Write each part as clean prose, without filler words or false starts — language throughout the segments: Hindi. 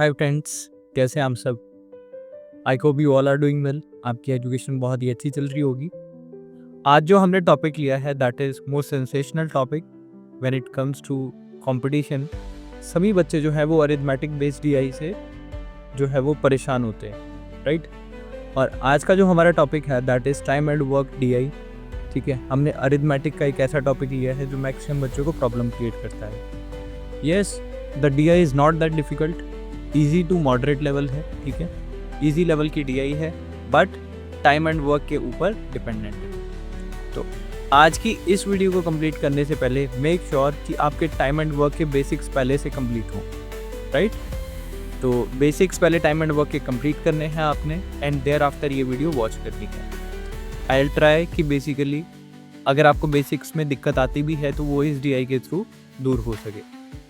हाय फ्रेंड्स, कैसे हैं आप सब। I hope you all are doing well. आपकी एजुकेशन बहुत ही अच्छी चल रही होगी। आज जो हमने टॉपिक लिया है that is most sensational topic when it comes to competition. सभी बच्चे जो है वो अरिथमेटिक बेस्ड डीआई से जो है वो परेशान होते हैं, राइट। और आज का जो हमारा टॉपिक है that is time and work DI. ठीक है, हमने अरिथमेटिक का एक ऐसा टॉपिक लिया है जो मैक्सिमम बच्चों को प्रॉब्लम क्रिएट करता है। Yes, the DI is not that difficult, easy to moderate level है। ठीक है, ईजी लेवल की डीआई है बट टाइम एंड वर्क के ऊपर डिपेंडेंट है। तो आज की इस वीडियो को कंप्लीट करने से पहले मेक श्योर कि आपके टाइम एंड वर्क के बेसिक्स पहले से कंप्लीट हो, राइट। तो बेसिक्स पहले टाइम एंड वर्क के कंप्लीट करने हैं आपने एंड देयर आफ्टर ये वीडियो वॉच करनी है। आई विल ट्राई कि बेसिकली अगर आपको बेसिक्स में दिक्कत आती भी है तो वो इस डीआई के थ्रू दूर हो सके,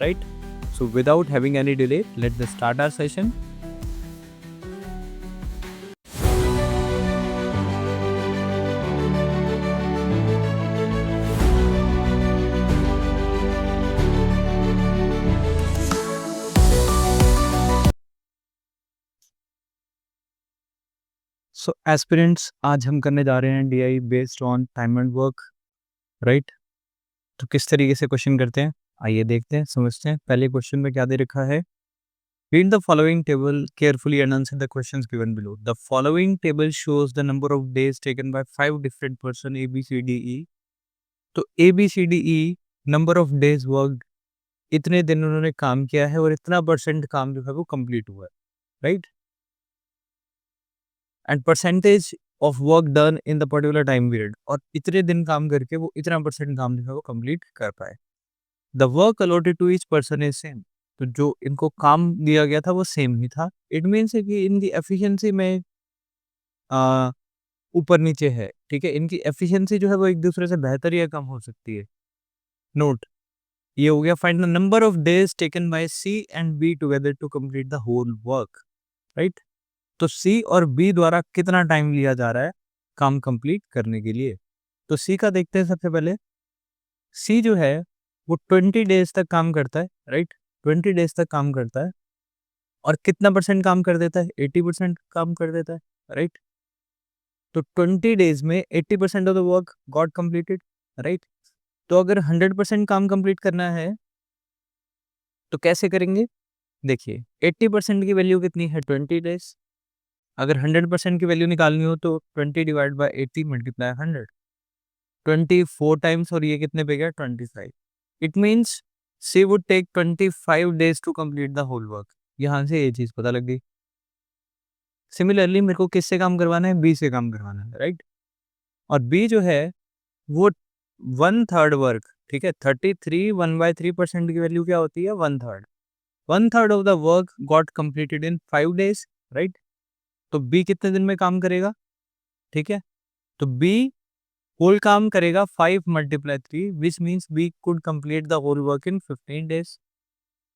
right. So without having any delay, let's start our session. So aspirants, आज हम करने जा रहे हैं DI based on time and work, right? तो किस तरीके से क्वेश्चन करते हैं आइए देखते हैं, समझते हैं। पहले क्वेश्चन में क्या दे रखा है। Read the following table carefully and answer the questions given below. The following table shows the number of days taken by 5 different person A, B, C, D, E. तो A, B, C, D, E number of days worked, इतने दिन उन्होंने काम किया है और इतना परसेंट काम जो है वो कंप्लीट हुआ है, right. And percentage of work done in the particular time period, और इतने दिन काम करके वो इतना परसेंट काम जो है वो कंप्लीट कर पाए। The work allotted to each person is same, तो जो इनको काम दिया गया था वो सेम ही था। इट मीन्स कि इनकी एफिशिएंसी में ऊपर नीचे है, ठीक है। इनकी एफिशिएंसी जो है वो एक दूसरे से बेहतर या कम हो सकती है। नोट, ये हो गया find the number of days taken by C and B together to complete the whole work, right. तो सी और बी द्वारा कितना टाइम लिया जा रहा है काम कंप्लीट करने के लिए। तो सी का देखते हैं सबसे पहले। सी जो है वो 20 डेज तक काम करता है, राइट। 20 डेज तक काम करता है और कितना परसेंट काम कर देता है, 80% काम कर देता है, राइट। तो 20 डेज में 80% of the work got completed, right. तो अगर 100% काम कंप्लीट करना है तो कैसे करेंगे। देखिए 80% की वैल्यू कितनी है, 20 डेज। अगर 100% की वैल्यू निकालनी हो तो 20 डिवाइड बाय 80 मल्टीप्लाई 100, 24 टाइम्स, और ये कितने पे गया 25। It means C would take 25 days to complete the whole work. यहाँ से ये चीज पता लग गई। सिमिलरली मेरे को किससे काम करवाना है, बी से काम करवाना है, राइट। और बी जो है वो 1/3 वर्क, ठीक है। 33 1/3% की वैल्यू क्या होती है, 1/3। 1/3 of the work got completed in 5 days, right. तो बी कितने दिन में काम करेगा, ठीक है। तो बी होल काम करेगा 5 × 3 which means B could complete the whole work in 15 days.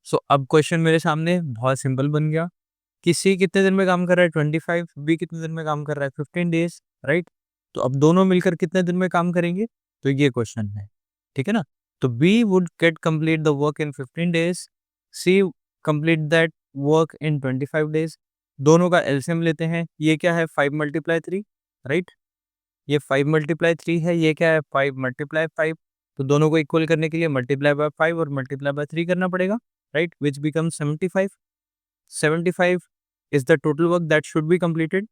So अब क्वेश्चन मेरे सामने बहुत सिंपल बन गया कि सी कितने दिन में काम कर रहा है 25, बी कितने दिन में काम कर रहा है 15 डेज, राइट। तो अब दोनों मिलकर कितने दिन में काम करेंगे, तो ये क्वेश्चन है, ठीक है ना। तो B would get complete the work in 15 days, C complete that work in 25 days. दोनों का एलसीएम लेते हैं। ये क्या है 5 × 3, राइट। ये 5 × 3 है, ये क्या है 5 × 5। तो दोनों को इक्वल करने के लिए मल्टीप्लाई बाय 5 और मल्टीप्लाई बाय 3 करना पड़ेगा, right, which become 75। 75 is the total work that should be completed.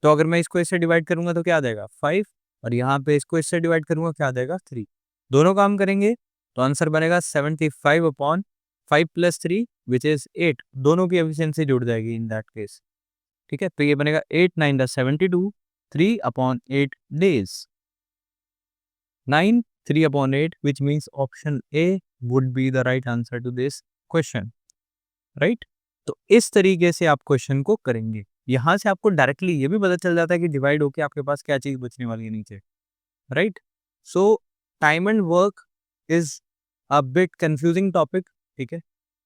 तो अगर मैं इसको इससे डिवाइड करूंगा तो क्या आ जाएगा 5, और यहाँ पे इसको इससे डिवाइड करूंगा क्या आ जाएगा 3। दोनों काम करेंगे तो आंसर बनेगा 75/5 + 3 विच इज 8। दोनों की एफिशिएंसी जुड़ जाएगी इन दैट केस, ठीक है। तो ये बनेगा 8 9 = 72, 3/8 days. 9 3/8 which means option A would be the right answer to this question, right? तो इस तरीके से आप क्वेश्चन को करेंगे। यहाँ से आपको डायरेक्टली ये भी पता चल जाता है कि डिवाइड होके आपके पास क्या चीज बचने वाली है नीचे, right. So time and work is a bit confusing topic, ठीक है।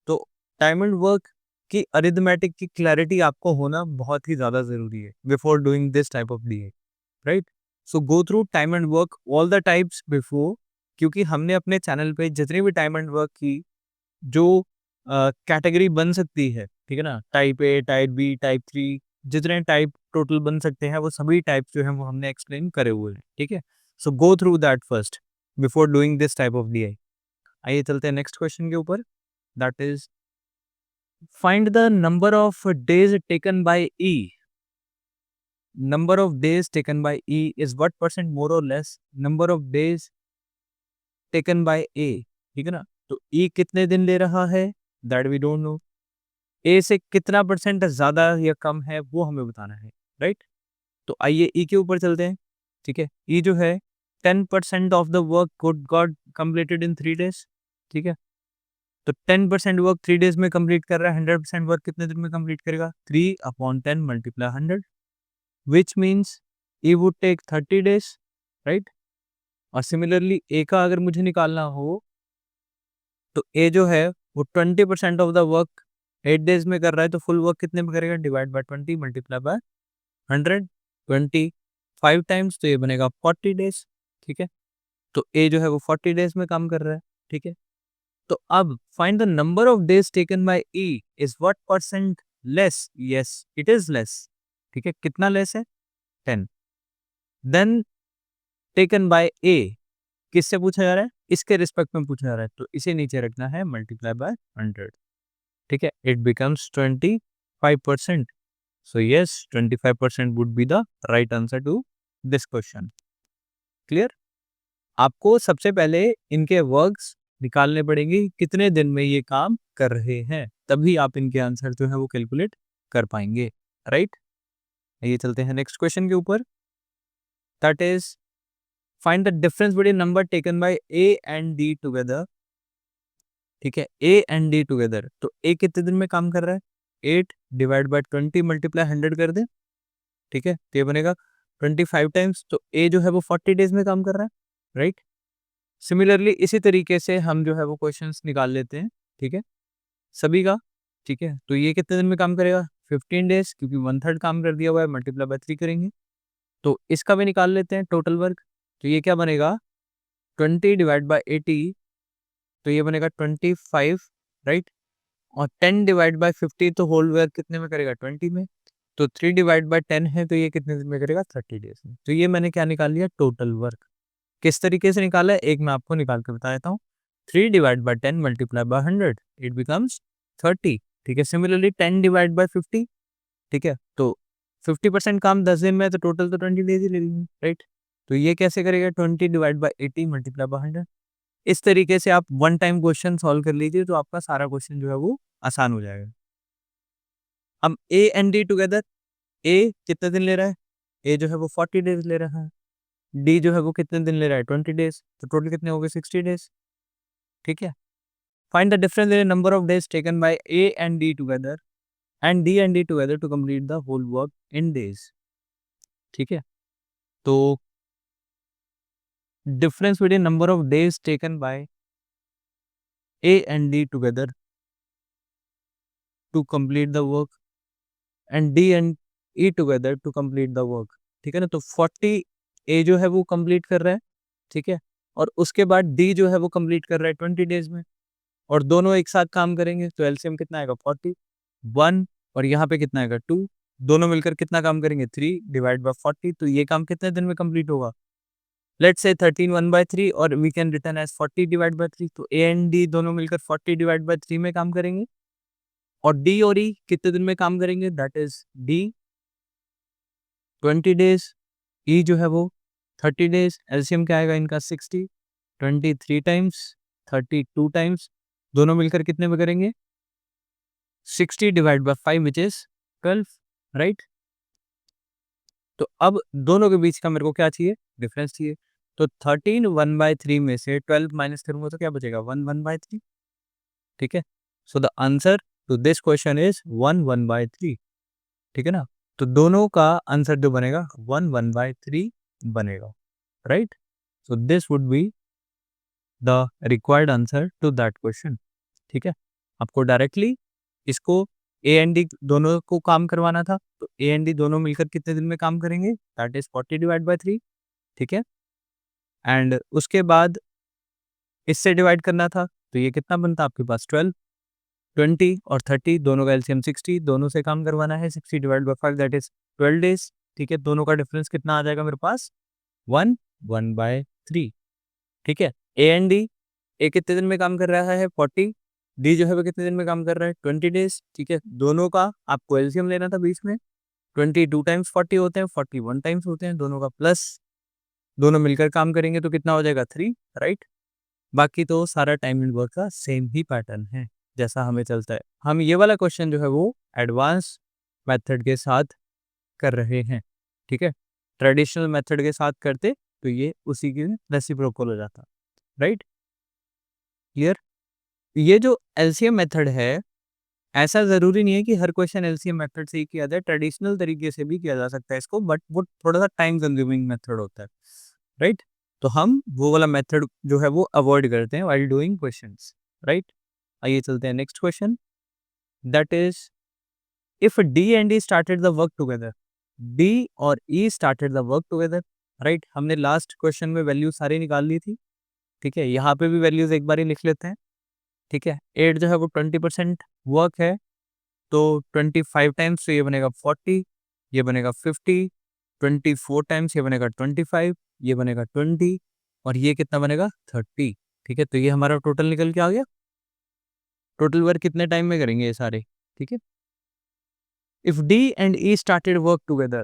तो टाइम एंड वर्क की अरिथमेटिक की क्लैरिटी आपको होना बहुत ही ज्यादा जरूरी है before doing this type of DA, right. So go through time and work all the types before, क्योंकि हमने अपने चैनल पे जितनी भी टाइम एंड वर्क की जो कैटेगरी बन सकती है ठीक है ना, type A, type B, type 3, जितने टाइप टोटल बन सकते हैं वो सभी टाइप जो हैं वो हमने एक्सप्लेन करे हुए हैं, ठीक है। So go through that first before doing this type of DI. आइए चलते हैं नेक्स्ट क्वेश्चन के ऊपर, that is find the number of days taken by E. Number of days taken by E is what percent more or less number of days taken by A, ठीक है ना। तो E कितने दिन ले रहा है, that we don't know. A से कितना परसेंट ज्यादा या कम है वो हमें बताना है, राइट। तो आइए E के ऊपर चलते हैं, ठीक है। E जो है 10% of the work could got completed in 3 days, ठीक है। तो 10% वर्क 3 days में कंप्लीट कर रहा है, 100% वर्क कितने दिन में कंप्लीट करेगा, 3/10 multiply 100, which means E would take 30 days, right? और सिमिलरली ए का अगर मुझे निकालना हो तो ए जो है वो 20% ऑफ द वर्क 8 days में कर रहा है, तो फुल वर्क कितने में करेगा, divide by 20 multiply by 100, 25 times, तो ये बनेगा 40 days, ठीक है। तो ए जो है वो 40 days में काम कर रहा है, ठीक है। तो अब find the number of days taken by E is what percent less, yes it is less, ठीक है। कितना लेस है, 10। देन टेकन बाय ए, किससे पूछा जा रहा है, इसके रिस्पेक्ट में पूछा जा रहा है, तो इसे नीचे रखना है मल्टीप्लाई बाय 100, ठीक है। It becomes 25%। So yes 25% would be the right answer to this question. Clear. आपको सबसे पहले इनके वर्क्स निकालने पड़ेंगे, कितने दिन में ये काम कर रहे हैं, तभी आप इनके आंसर जो है वो कैलकुलेट कर पाएंगे, राइट। ये चलते हैं नेक्स्ट क्वेश्चन के ऊपर, that is find the difference between number taken by A and D together, ठीक है। ए एंड डी टुगेदर, तो ए कितने दिन में काम कर रहा है, 8 डिवाइड बाय 20 मल्टीप्लाई 100 कर दे, ठीक है। तो ये बनेगा 25 टाइम्स, तो ए जो है वो 40 डेज में काम कर रहा है, राइट। सिमिलरली इसी तरीके से हम जो है वो क्वेश्चंस निकाल लेते हैं, ठीक है, सभी का, ठीक है। तो ये कितने दिन में काम करेगा, 15 डेज, क्योंकि 1/3 काम कर दिया हुआ है, मल्टीप्लाई बाय 3 करेंगे। तो इसका भी निकाल लेते हैं टोटल वर्क, तो ये क्या बनेगा, 20 डिवाइड बाय 80, तो ये बनेगा 25, राइट। और 10 डिवाइड बाय 50, तो होल वर्क कितने में करेगा, 20 में। तो 3 डिवाइड बाय 10 है, तो ये कितने दिन में करेगा, 30 डेज में। तो ये मैंने क्या निकाल लिया, टोटल वर्क। किस तरीके से निकाला है, एक मैं आपको निकाल के बता देता हूँ। 3 divide by 10 multiply by 100, it becomes 30, ठीक है। सिमिलरली 10 डिवाइड बाय 50, ठीक है। तो 50% काम 10 दिन में है, तो टोटल तो 20 डेज ही ले लेंगे, राइट। तो ये कैसे करेगा, 20 डिवाइड बाय 80 मल्टीप्लाई बाय 100। इस तरीके से आप वन टाइम क्वेश्चन सॉल्व कर लीजिए, तो आपका सारा क्वेश्चन जो है वो आसान हो जाएगा। अब ए एंड डी टुगेदर, ए कितने दिन ले रहा है, ए जो है वो 40 डेज ले रहा है, डी जो है वो कितने दिन ले रहा है, 20 डेज, तो टोटल कितने हो गए, 60 डेज, ठीक है। Find the difference in number of days taken by A and D together and D and D together to complete the whole work in days, ठीक है। तो difference between number of days taken by A and D together to complete the work and D and E together to complete the work, ठीक है ना। तो 40 ए जो है वो कंप्लीट कर रहा है, ठीक है। और उसके बाद डी जो है वो कंप्लीट कर रहा है 20 डेज में, और दोनों एक साथ काम करेंगे, तो एलसीएम कितना आएगा, 40, 1, और यहाँ पे कितना आएगा, 2, दोनों मिलकर कितना काम करेंगे, 3 डिवाइड बाय 40, तो ये काम कितने दिन में कंप्लीट होगा, लेट्स से 13 1/3, और we can return as 40 divide by 3, तो ए एंड डी दोनों मिलकर 40 डिवाइड बाय 3 में काम करेंगे, और डी और ई कितने दिन में काम करेंगे, दैट इज डी 20 डेज, ई जो है वो 30 डेज, एलसीएम क्या आएगा इनका 60, 23 टाइम्स, 32 टाइम्स, दोनों मिलकर कितने में करेंगे, 60 divide by 5 which is 12, right. तो अब दोनों के बीच का मेरे को क्या चाहिए, डिफरेंस चाहिए। तो 13 1/3 में से 12 माइनस करूंगा तो क्या बचेगा, 1 1/3, ठीक है। So the answer to this question is 1 1/3, ठीक है ना। तो दोनों का आंसर जो बनेगा 1 1/3 बनेगा, right. So this would be the required answer to that question, ठीक है। आपको डायरेक्टली इसको ए एंड डी दोनों को काम करवाना था, तो ए एंड डी दोनों मिलकर कितने दिन में काम करेंगे, दैट इज 40 डिवाइड बाय 3, ठीक है। एंड उसके बाद इससे डिवाइड करना था, तो ये कितना बनता आपके पास 12, 20 और 30 दोनों का एलसीएम 60, दोनों से काम करवाना है। 60 divide by 5 that is 12 days. ठीक है, दोनों का डिफरेंस कितना आ जाएगा मेरे पास 1/3। ठीक है, ए एंड डी, ए कितने दिन में काम कर रहा है 40, डी जो है वो कितने दिन में काम कर रहा है 20 डेज। ठीक है, दोनों का आपको एलसीएम लेना था बीच में। 22 टाइम्स 40 होते हैं, 41 टाइम्स होते हैं, दोनों का प्लस, दोनों मिलकर काम करेंगे तो कितना हो जाएगा 3, राइट। बाकी तो सारा टाइम एंड वर्क का सेम ही पैटर्न है जैसा हमें चलता है। हम ये वाला क्वेश्चन जो है वो एडवांस मेथड के साथ कर रहे हैं। ठीक है, ट्रेडिशनल मेथड के साथ करते तो ये उसी के रेसिप्रोकल हो जाता, राइट। क्लियर। ये जो एलसीएम मेथड है, ऐसा जरूरी नहीं है कि हर क्वेश्चन एलसीएम मेथड से ही किया जाए, ट्रेडिशनल तरीके से भी किया जा सकता है इसको, बट वो थोड़ा सा टाइम कंज्यूमिंग मेथड होता है, राइट। तो हम वो वाला मेथड जो है वो अवॉइड करते हैं व्हाइल डूइंग क्वेश्चंस, राइट। आइए चलते हैं next question, that is if D and E started the work together. D और E started the work together, right. हमने लास्ट क्वेश्चन में वैल्यू सारी निकाल ली थी। ठीक है, यहाँ पे भी वैल्यूज एक बार ही लिख लेते हैं। ठीक है, 8 जो है वो 20% वर्क है, तो 25 टाइम्स तो ये बनेगा 40, ये बनेगा 50, 24 टाइम्स ये बनेगा 25, ये बनेगा 20 और ये कितना बनेगा 30। ठीक है, तो ये हमारा टोटल निकल के आ गया। टोटल वर्क कितने टाइम में करेंगे ये सारे। ठीक है, if D and E started work together.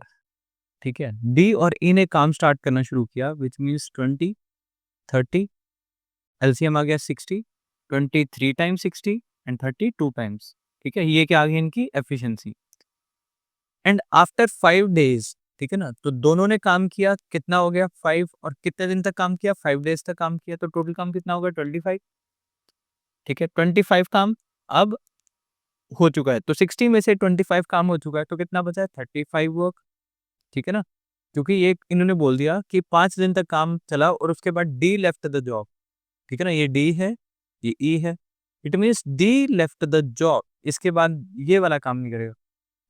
ठीक है, डी और ई ने काम स्टार्ट करना शुरू किया, विच मीन्स 20, 30, एलसीएम आ गया 60, 23 टाइम्स 60 एंड 32 टाइम्स। ठीक है, ये क्या आ गई इनकी एफिशिएंसी। एंड आफ्टर 5 डेज, ठीक है ना, तो दोनों ने काम किया, कितना हो गया 5, और कितने दिन तक काम किया 5 डेज तक काम किया, तो टोटल काम कितना होगा 25। ठीक है, 25 काम अब हो चुका है, तो 60 में से 25 काम हो चुका है, तो कितना बचा है 35 वर्क। ठीक है ना, क्योंकि ये इन्होंने बोल दिया कि 5 दिन तक काम चला और उसके बाद डी लेफ्ट द जॉब। ठीक है ना, ये डी है, ये ई है, it means D left the job, इसके बाद ये वाला काम नहीं करेगा।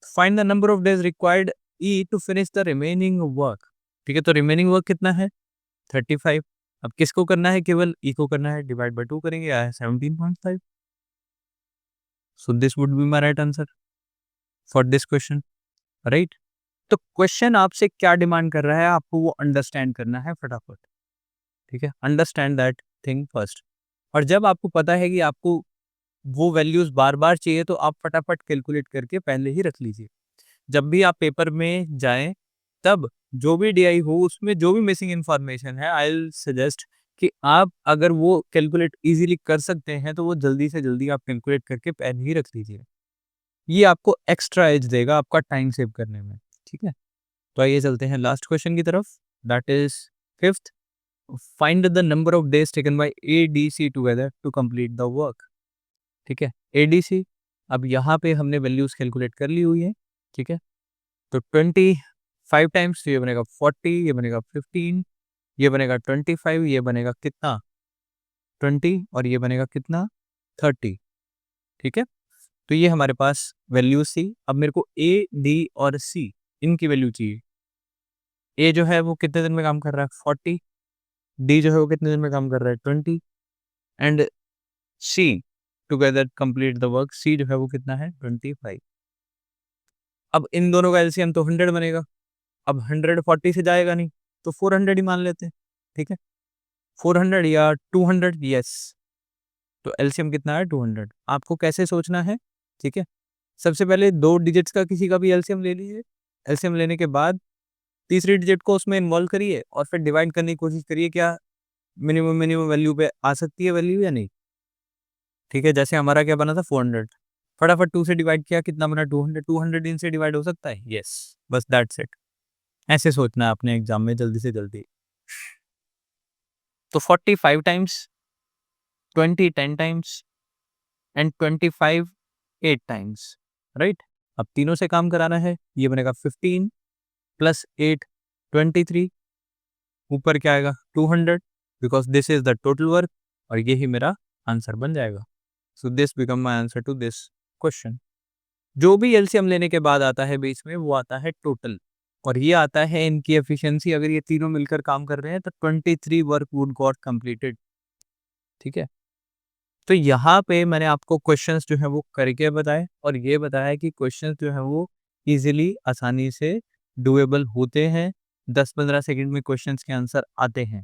Find the number of days required E to finish the remaining work. ठीक है, तो रिमेनिंग वर्क कितना है 35। अब किसको करना है, केवल ई को करना है, डिवाइड बाय 2 करेंगे, आया है 17.5। सो this would be my right answer for this question, right. तो क्वेश्चन आपसे क्या डिमांड कर रहा है, आपको वो अंडरस्टैंड करना है फटाफट। ठीक है, अंडरस्टैंड दैट थिंग फर्स्ट। और जब आपको पता है कि आपको वो वैल्यूज बार बार चाहिए, तो आप फटाफट कैलकुलेट करके पहले ही रख लीजिए। जब भी आप पेपर में जाएं, तब जो भी डीआई हो उसमें जो भी मिसिंग इन्फॉर्मेशन है, आई विल सजेस्ट कि आप अगर वो कैलकुलेट इजीली कर सकते हैं तो वो जल्दी से जल्दी आप कैलकुलेट करके पहले ही रख लीजिए। ये आपको एक्स्ट्रा एज देगा आपका टाइम सेव करने में। ठीक है, तो आइए चलते हैं लास्ट क्वेश्चन की तरफ, that is fifth, find the number of days taken by A D C together to complete the work. ठीक है, ए डी सी, अब यहाँ पे हमने वैल्यूज कैलकुलेट कर ली हुई है। ठीक है, तो 25 टाइम्स, तो ये बनेगा 40, ये बनेगा 15, ये बनेगा 25, ये बनेगा कितना 20 और ये बनेगा कितना 30। ठीक है, तो ये हमारे पास वैल्यूज थी। अब मेरे को ए डी और सी इनकी वैल्यू चाहिए। ए जो है वो कितने दिन में काम कर रहा है 40, डी जो है वो कितने दिन में काम कर रहा है 20 and C together complete the work, C जो है वो कितना है 25। अब इन दोनों का एलसीएम तो 100 बनेगा। अब 140 से जाएगा नहीं, तो 400 ही मान लेते हैं। ठीक है, 400 या 200, यस, तो एलसीएम कितना है 200। आपको कैसे सोचना है, ठीक है, सबसे पहले 2 डिजिट्स का किसी का भी एलसीएम ले लीजिए। एलसीएम लेने के बाद तीसरी डिजिट को उसमें इन्वॉल्व करिए और फिर डिवाइड करने की कोशिश करिए, क्या मिनिमम मिनिमम वैल्यू पे आ सकती है वैल्यू या नहीं। ठीक है, जैसे हमारा क्या बना था 400, फटाफट 2 से डिवाइड किया, कितना बना 200, 200 इनसे डिवाइड हो सकता है, यस, बस दैट्स इट। ऐसे सोचना है अपने एग्जाम में जल्दी से जल्दी। तो 45 times, 20 10 times and 25 8 times, right. अब तीनों से काम कराना है, ये बनेगा 15 प्लस 8 23, ऊपर क्या आएगा 200, because this is the total work, और ये ही मेरा आंसर बन जाएगा। So this become my answer to this question. जो भी एलसीएम लेने के बाद आता है बीच में, वो आता है टोटल, और ये आता है इनकी एफिशिएंसी। अगर ये तीनों मिलकर काम कर रहे हैं तो 23 वर्क वुड गॉट कंप्लीटेड। ठीक है, तो यहाँ पे मैंने आपको क्वेश्चंस जो है वो करके बताए और ये बताया कि क्वेश्चंस जो है वो इजीली आसानी से डुएबल होते हैं। 10-15 सेकंड में क्वेश्चंस के आंसर आते हैं,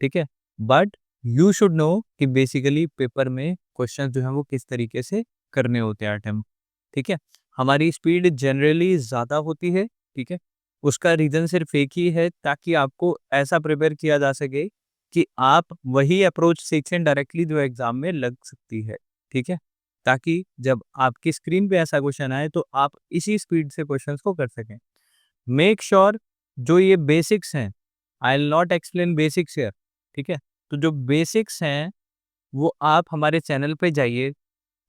ठीक है? बट यू शुड नो कि बेसिकली पेपर में क्वेश्चंस जो है वो किस तरीके से करने होते हैं अटेम्प्ट, ठीक है? हमारी स्पीड जनरली ज़्यादा होती है, ठीक है? उसका रीज़न सिर्फ एक ही है ताकि आपको ऐसा प्रिपेयर किया जा सके कि आप वही अप्रोच सीखें डायरेक्टली जो एग्ज़ाम में लग सकती है, ठीक है? ताकि जब आपकी स्क्रीन पे ऐसा क्वेश्चन आए तो आप इसी स्पीड से क्वेश्चंस को कर सकें। मेक श्योर जो ये बेसिक्स हैं, I will not explain basics here, ठीक है? तो जो बेसिक्स हैं, वो आप हमारे चैनल पे जाइए,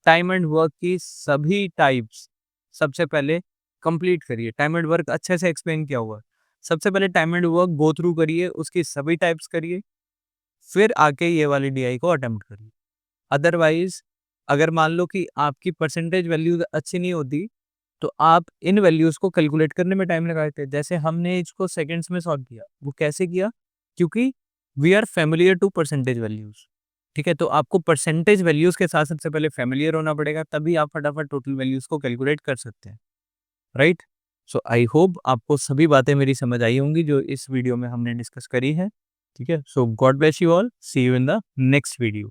टाइम एंड वर्क की सभी टाइप्स सबसे पहले कंप्लीट करिए। टाइम एंड वर्क अच्छे से एक्सप्लेन किया हुआ है। सबसे पहले time and work go through करिए, उसकी सभी टाइप्स करिए, फिर आके ये वाली डीआई को अटेम्प्ट करिए। अदरवाइज़ अगर मान लो कि आपकी परसेंटेज वैल्यूज़ अच्छी नहीं होती, तो आप इन वैल्यूज़ को कैलकुलेट करने में टाइम लगाए थे। जैसे हमने इसको सेकंड्स में सॉल्व किया, वो कैसे किया? क्योंकि we are familiar to percentage values, ठीक है? तो आपको परसेंटेज वैल्यूज़ के साथ सबसे पहले फ़ैमिलियर होना पड़ेगा, तभी आप फटाफट टोटल वैल्यूज़ को कैलकुलेट कर सकते हैं, राइट? सो आई होप आपको सभी बातें मेरी समझ आई होंगी जो इस वीडियो में हमने डिस्कस करी है, ठीक है? So God bless you all, see you in the next video.